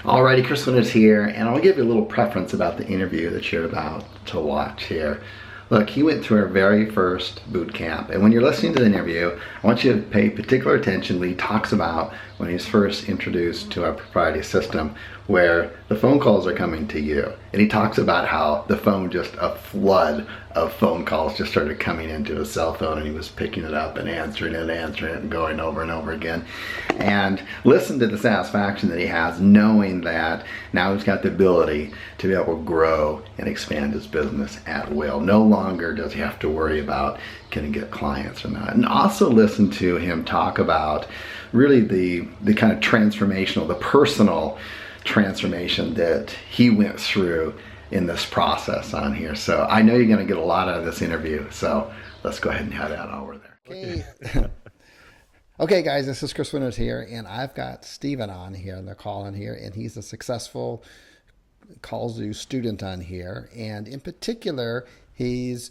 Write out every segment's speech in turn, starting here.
Alrighty, Chris Winters here, and I'll give you a little preference about the interview that you're about to watch here. Look, he went through our very first boot camp, and when you're listening to the interview, I want you to pay particular attention when he talks about when he was first introduced to our proprietary system, where the phone calls are coming to you. And he talks about how the phone, just a flood of phone calls just started coming into his cell phone, and he was picking it up and answering it and going over and over again. And listen to the satisfaction that he has knowing that now he's got the ability to be able to grow and expand his business at will. No longer does he have to worry about can he get clients or not. And also listen to him talk about really the kind of transformational, the personal transformation that he went through in this process on here. So I know you're going to get a lot out of this interview. So let's go ahead and head out over there. Okay. Okay, guys, this is Chris Winters here, and I've got Steven on here on the call on here, and he's a successful Kallzu student on here. And in particular, he's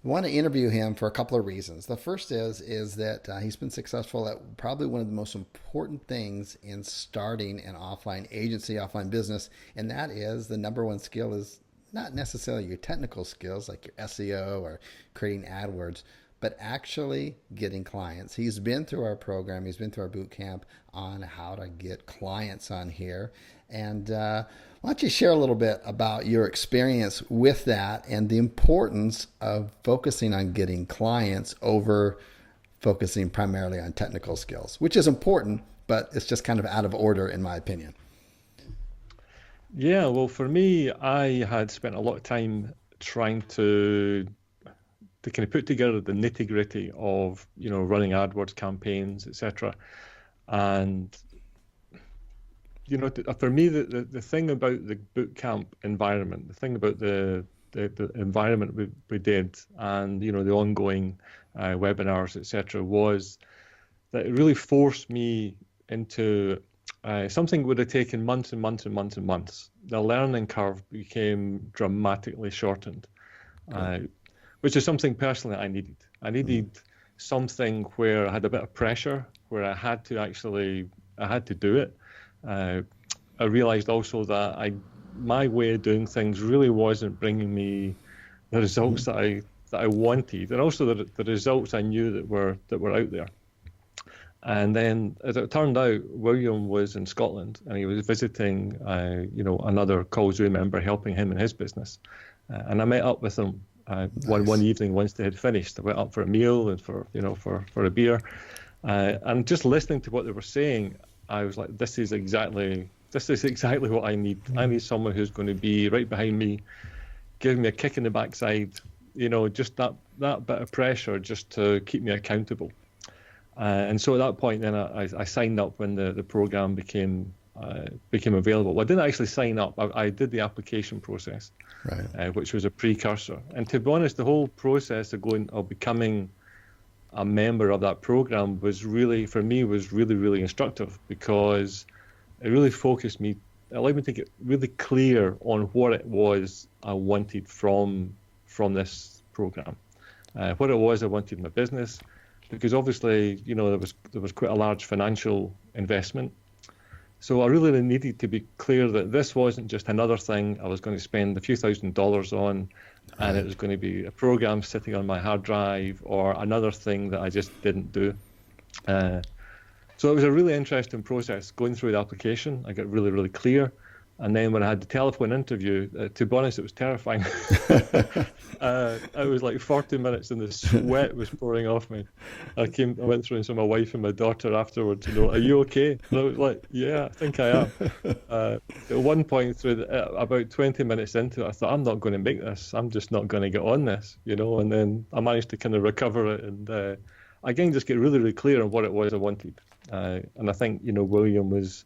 want to interview him for a couple of reasons. The first is that he's been successful at probably one of the most important things in starting an offline agency, offline business, and that is the number one skill is not necessarily your technical skills like your SEO or creating AdWords, but actually getting clients. He's been through our program, he's been through our boot camp on how to get clients on here. And why don't you share a little bit about your experience with that and the importance of focusing on getting clients over focusing primarily on technical skills, which is important, but it's just kind of out of order in my opinion. Yeah, well, for me, I had spent a lot of time trying to kind of put together the nitty gritty of, running AdWords campaigns, etc. And, for me, the thing about the bootcamp environment, the thing about the environment we did and, the ongoing webinars, etc., was that it really forced me into something that would have taken months and months and months and months. The learning curve became dramatically shortened. Which is something personally I needed. I needed something where I had a bit of pressure, where I had to do it. I realized also that my way of doing things really wasn't bringing me the results that I wanted, and also the results I knew that were out there. And then, as it turned out, William was in Scotland, and he was visiting, another Kallzu member, helping him in his business. And I met up with him one evening once they had finished. I went up for a meal and for a beer, and just listening to what they were saying, I was like, this is exactly what I need. I need someone who's going to be right behind me, giving me a kick in the backside, just that bit of pressure just to keep me accountable. And so at that point, then I signed up when the program became available. Well, I didn't actually sign up. I did the application process, right, which was a precursor. And to be honest, the whole process of becoming a member of that program was really, for me, really instructive, because it really focused me, allowed me to get really clear on what it was I wanted from this program, what it was I wanted in my business, because obviously, there was quite a large financial investment. So I really needed to be clear that this wasn't just another thing I was going to spend a few $1,000s on, and it was going to be a program sitting on my hard drive or another thing that I just didn't do. So it was a really interesting process going through the application. I got really, really clear. And then when I had the telephone interview, to be honest, it was terrifying. I was like 40 minutes and the sweat was pouring off me. I went through and saw my wife and my daughter afterwards, are you okay? And I was like, yeah, I think I am. At one point through about 20 minutes into it, I thought, I'm not going to make this. I'm just not going to get on this, and then I managed to kind of recover it and again, just get really, really clear on what it was I wanted. And I think, William was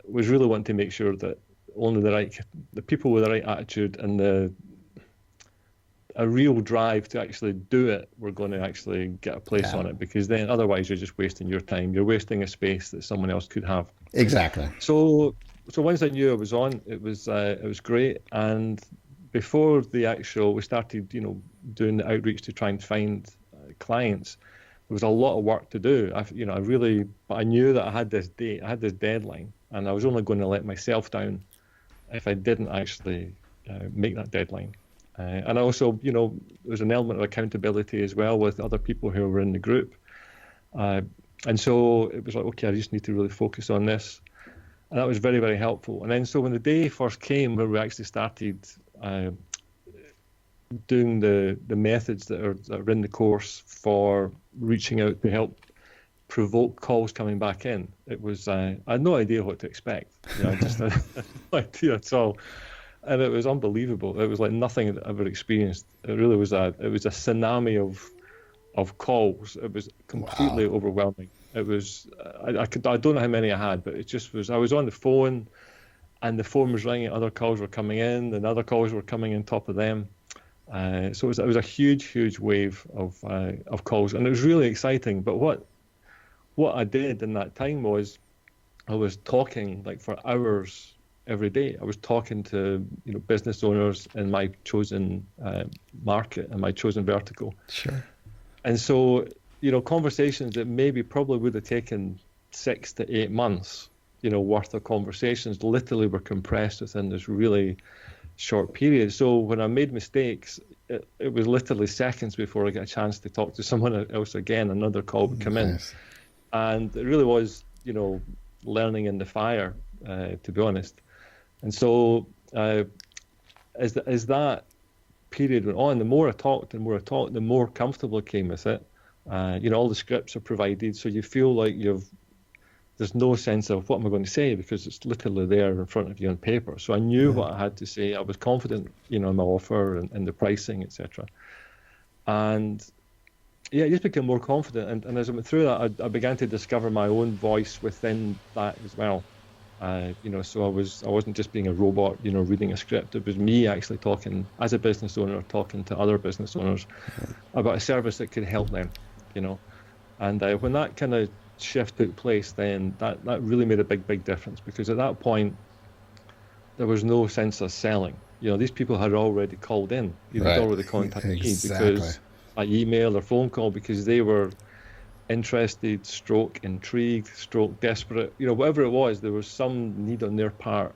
really wanting to make sure that only the people with the right attitude and a real drive to actually do it were going to actually get a place on it, because then otherwise you're just wasting your time. You're wasting a space that someone else could have. Exactly. So once I knew I was on, it was great. And before we started, doing the outreach to try and find clients. There was a lot of work to do. But I knew that I had this date, I had this deadline. and I was only going to let myself down if I didn't actually make that deadline. And also, there's an element of accountability as well with other people who were in the group. And so it was like, okay, I just need to really focus on this. And that was very, very helpful. And then so when the day first came where we actually started doing the methods that are in the course for reaching out to help provoke calls coming back in, it was I had no idea what to expect. I just had no idea at all. And it was unbelievable. It was like nothing I'd ever experienced. It really was a tsunami of calls. It was completely overwhelming. It was I don't know how many I had, but it just was. I was on the phone, and the phone was ringing. Other calls were coming in, and other calls were coming on top of them. So it was a huge wave of calls, and it was really exciting. But what I did in that time was I was talking like for hours every day. I was talking to business owners in my chosen market and my chosen vertical. Sure. And so conversations that maybe probably would have taken 6 to 8 months, worth of conversations, literally were compressed within this really short period. So when I made mistakes, it was literally seconds before I got a chance to talk to someone else again. Another call would come in, and it really was learning in the fire, to be honest. And so as that period went on, the more I talked, the more comfortable I came with it. All the scripts are provided, so you feel like there's no sense of what am I going to say, because it's literally there in front of you on paper. So I knew what I had to say. I was confident, in my offer and the pricing, etc. And I just became more confident. And as I went through that, I began to discover my own voice within that as well. So I wasn't just being a robot, reading a script. It was me actually talking as a business owner, talking to other business owners about a service that could help them, And when that kind of shift took place, then that really made a big difference, because at that point there was no sense of selling. These people had already called in, they'd already contacted me because by email or phone call, because they were interested, stroke intrigued, stroke desperate, whatever it was. There was some need on their part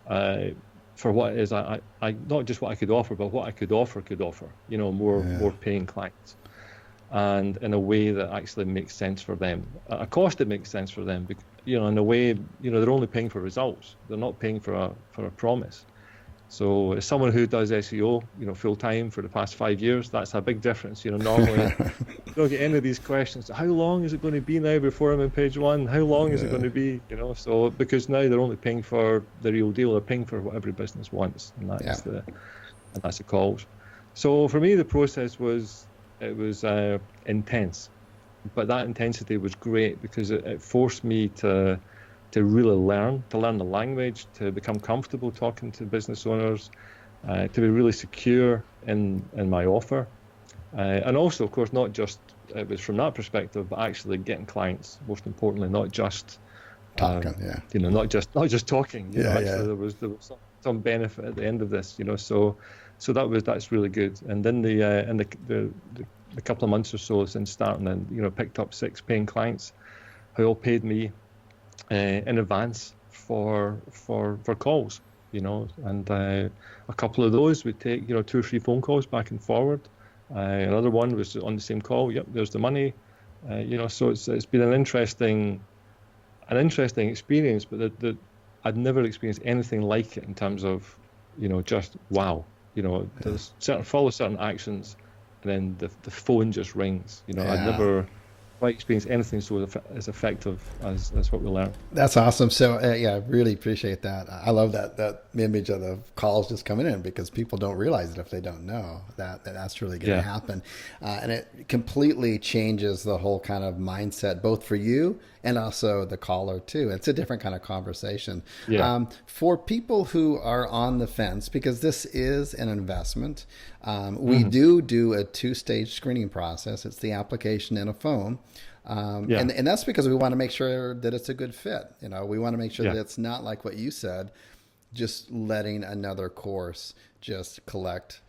for what it is I not just what I could offer, but what I could offer, more paying clients, and in a way that actually makes sense for them, at a cost that makes sense for them, in a way, they're only paying for results. They're not paying for a promise. So as someone who does SEO, full time for the past 5 years, that's a big difference. Normally you don't get any of these questions. How long is it going to be now before I'm on page 1? How long is it going to be? So because now they're only paying for the real deal. They're paying for what every business wants, and that's the calls. So for me, the process was intense, but that intensity was great because it forced me to really learn the language, to become comfortable talking to business owners, to be really secure in my offer. And also, of course, not just it was from that perspective, but actually getting clients, most importantly, not just talking, not just talking. There was some benefit at the end of this, So that's really good. And then the couple of months or so since starting, and picked up 6 paying clients who all paid me in advance for calls, and a couple of those would take 2 or 3 phone calls back and forward. Another one was on the same call. Yep, there's the money. So it's been an interesting experience, but that I'd never experienced anything like it in terms of just wow. There's follow certain actions, and then the phone just rings. I'd never quite experienced anything so as effective as what we learned. That's awesome. So I really appreciate that. I love that image of the calls just coming in, because people don't realize it if they don't know that's really going to happen. And it completely changes the whole kind of mindset, both for you and also the caller too. It's a different kind of conversation. For people who are on the fence, because this is an investment, we do a 2-stage screening process. It's the application and a phone. And that's because we want to make sure that it's a good fit. We want to make sure that it's not like what you said, just letting another course just collect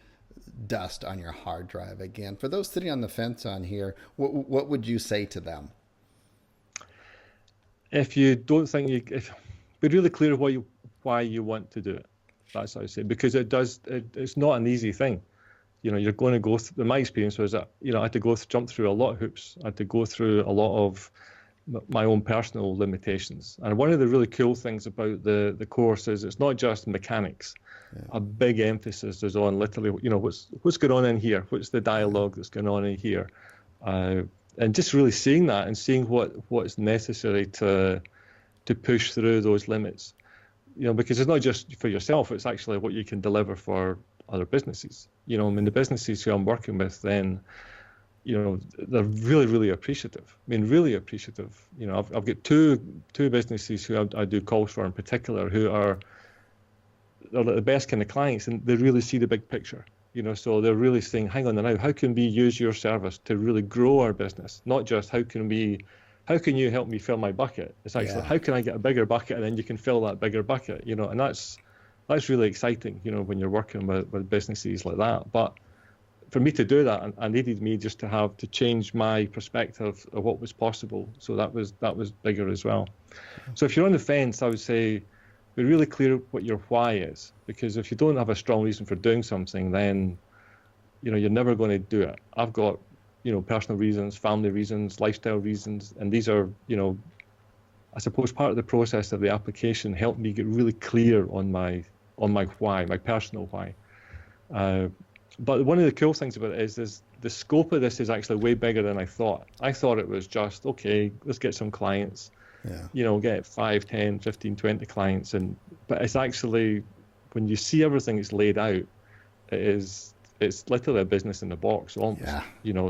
dust on your hard drive again. For those sitting on the fence on here, what would you say to them? If you don't think be really clear why you want to do it. That's how I say, because it's not an easy thing. You're going to go through, my experience was that, I had to jump through a lot of hoops. I had to go through a lot of my own personal limitations. And one of the really cool things about the course is it's not just mechanics. Yeah. A big emphasis is on literally, what's going on in here? What's the dialogue that's going on in here? And just really seeing that and seeing what's necessary to push through those limits. Because it's not just for yourself, it's actually what you can deliver for other businesses. The businesses who I'm working with, then, they're really, really appreciative. Really appreciative. I've got two businesses who I do calls for in particular, who are the best kind of clients, and they really see the big picture. So they're really saying, hang on now, how can we use your service to really grow our business? Not just how can you help me fill my bucket? It's actually, how can I get a bigger bucket, and then you can fill that bigger bucket, and that's really exciting, when you're working with businesses like that. But for me to do that, I needed me just to change my perspective of what was possible. So that was bigger as well. So if you're on the fence, I would say be really clear what your why is, because if you don't have a strong reason for doing something, then you're never going to do it. I've got personal reasons, family reasons, lifestyle reasons, and these are I suppose part of the process of the application helped me get really clear on my why, my personal why. But one of the cool things about it is the scope of this is actually way bigger than I thought. I thought it was just, okay, let's get some clients, get 5, 10, 15, 20 clients. But it's actually, when you see everything that's laid out, it's literally a business in the box almost.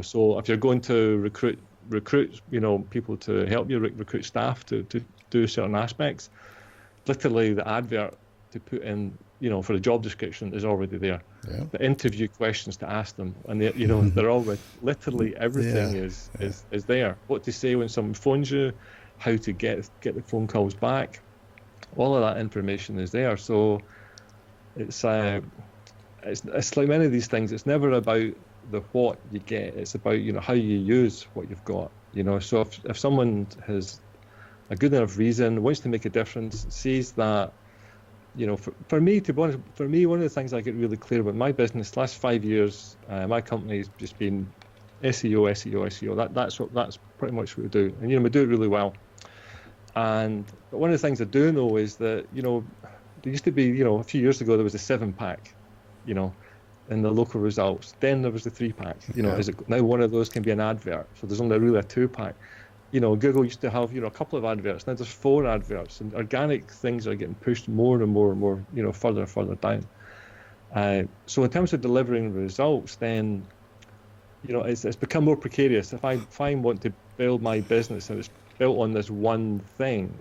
So if you're going to recruit, people to help you recruit staff to do certain aspects, literally the advert to put in, for the job description is already there. The interview questions to ask them, and they're already, literally everything is there. What to say when someone phones you, how to get the phone calls back, all of that information is there. So it's like many of these things. It's never about the what you get. It's about how you use what you've got. So if someone has a good enough reason, wants to make a difference, sees that. For me, to be honest, one of the things I get really clear about my business, last 5 years, my company's just been SEO, SEO, SEO. That's pretty much what we do, and we do it really well. But one of the things I do know is that there used to be a few years ago there was a 7-pack, in the local results. Then there was the 3-pack. Is it now one of those can be an advert? So there's only really a 2-pack. Google used to have, a couple of adverts. Now there's 4 adverts, and organic things are getting pushed more and more and more, further and further down. So in terms of delivering results, then, it's become more precarious. If I want to build my business and it's built on this one thing,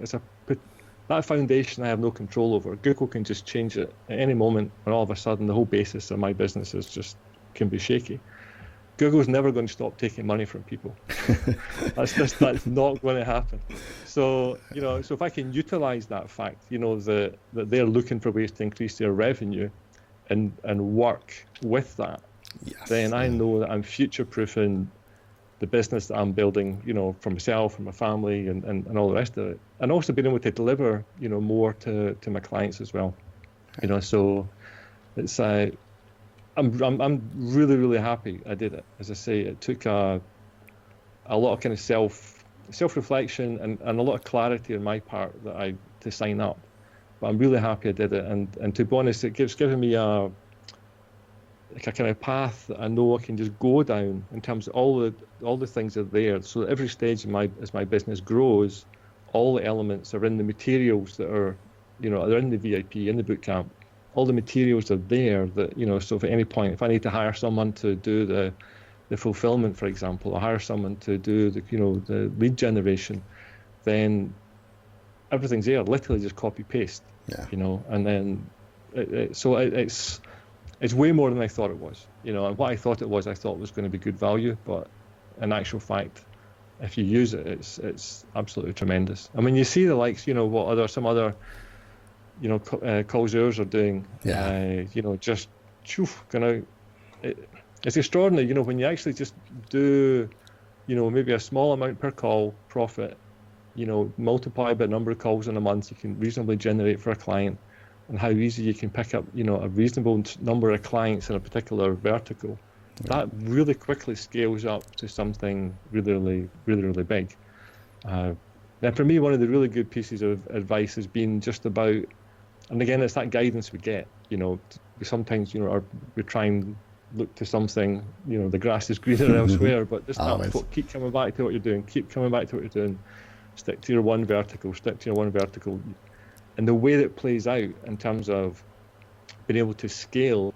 that foundation I have no control over. Google can just change it at any moment, and all of a sudden the whole basis of my business can be shaky. Google's never going to stop taking money from people. That's not going to happen. So, so if I can utilize that fact, that they're looking for ways to increase their revenue and work with that, then I know that I'm future-proofing the business that I'm building, for myself, for my family, and all the rest of it. And also being able to deliver, more to my clients as well. So it's I'm really, really happy I did it. As I say, it took a lot of kind of self-reflection and a lot of clarity on my part to sign up. But I'm really happy I did it. And to be honest, it's given me a kind of path that I know I can just go down in terms of all the things are there. So at every stage as my business grows, all the elements are in the materials that are, they're in the VIP, in the bootcamp. All the materials are there that, so if at any point, if I need to hire someone to do the fulfillment, for example, or hire someone to do the lead generation, then everything's there, literally just copy paste, and then it's way more than I thought it was, and what I thought it was going to be good value, but in actual fact, if you use it, it's absolutely tremendous. I mean, you see the likes, what some other Kallzu are doing, just it's extraordinary, when you actually just do, maybe a small amount per call profit, multiply by the number of calls in a month you can reasonably generate for a client, and how easy you can pick up, a reasonable number of clients in a particular vertical. That really quickly scales up to something really, really, really, really big. And for me, one of the really good pieces of advice has been just about, and again, it's that guidance we get. We sometimes, we try and look to something, the grass is greener elsewhere, but just keep coming back to what you're doing, keep coming back to what you're doing, stick to your one vertical, And the way that it plays out in terms of being able to scale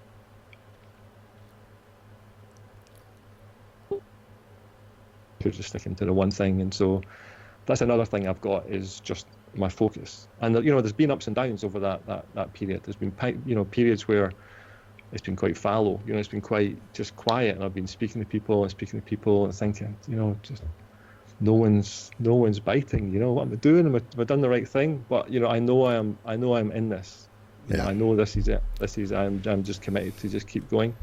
you're just sticking to the one thing. And so that's another thing I've got, is just my focus. And there's been ups and downs over that period. There's been periods where it's been quite fallow, it's been quite just quiet, and I've been speaking to people and thinking, just no one's biting. What am I doing? Have I done the right thing? But I know I'm in this. I know this is it. I'm just committed to just keep going.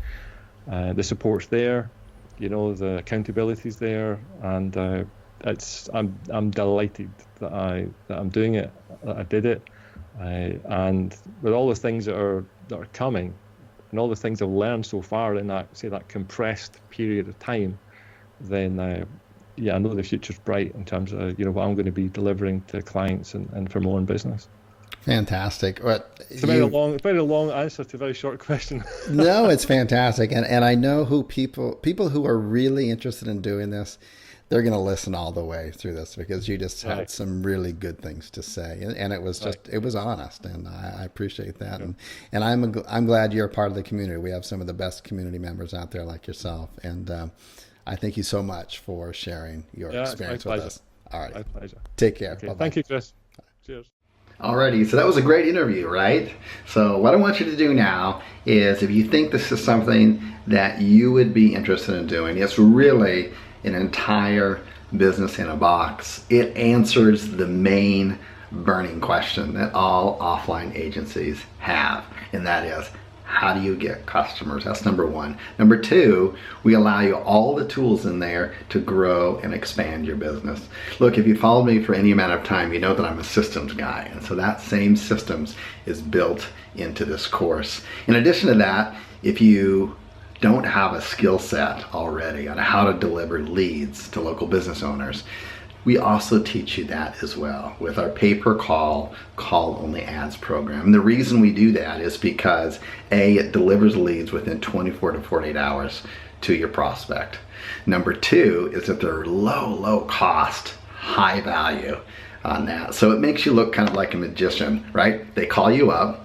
The support's there. The accountability's there, and I'm delighted that I'm doing it, that I did it, and with all the things that are coming, and all the things I've learned so far in that compressed period of time, then I know the future's bright in terms of what I'm going to be delivering to clients and for my own business. Fantastic. It's a very long answer to a very short question. No, it's fantastic. And I know who people who are really interested in doing this, they're going to listen all the way through this, because you just had some really good things to say. And it was just, it was honest. And I appreciate that. Yeah. And I'm glad you're a part of the community. We have some of the best community members out there like yourself. And I thank you so much for sharing your experience with us. All right. My pleasure. Take care. Okay. Thank you, Chris. Cheers. Alrighty, so that was a great interview, right? So what I want you to do now is, if you think this is something that you would be interested in doing, it's really an entire business in a box. It answers the main burning question that all offline agencies have, and that is, how do you get customers? That's number one. Number two, we allow you all the tools in there to grow and expand your business. Look, if you followed me for any amount of time, you know that I'm a systems guy. And so that same systems is built into this course. In addition to that, if you don't have a skill set already on how to deliver leads to local business owners, we also teach you that as well with our pay-per-call, call-only ads program. And the reason we do that is because A, it delivers leads within 24 to 48 hours to your prospect. Number two is that they're low cost, high value on that. So it makes you look kind of like a magician, right? They call you up.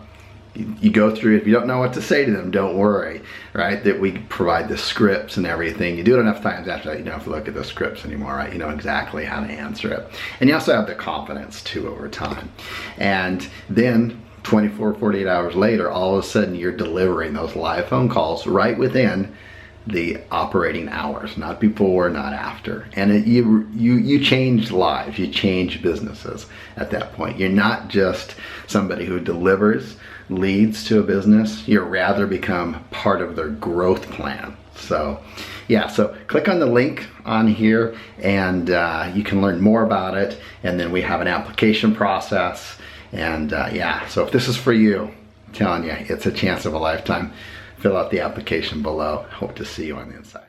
You go through it. If you don't know what to say to them, don't worry, right? That we provide the scripts and everything. You do it enough times after that, you don't have to look at the scripts anymore, right? You know exactly how to answer it. And you also have the confidence too over time. And then 24, 48 hours later, all of a sudden you're delivering those live phone calls right within the operating hours, not before, not after. And you change lives, you change businesses at that point. You're not just somebody who delivers leads to a business, you rather become part of their growth plan. So yeah, so click on the link on here and you can learn more about it. And then we have an application process. And yeah, so if this is for you, I'm telling you, it's a chance of a lifetime. Fill out the application below. Hope to see you on the inside.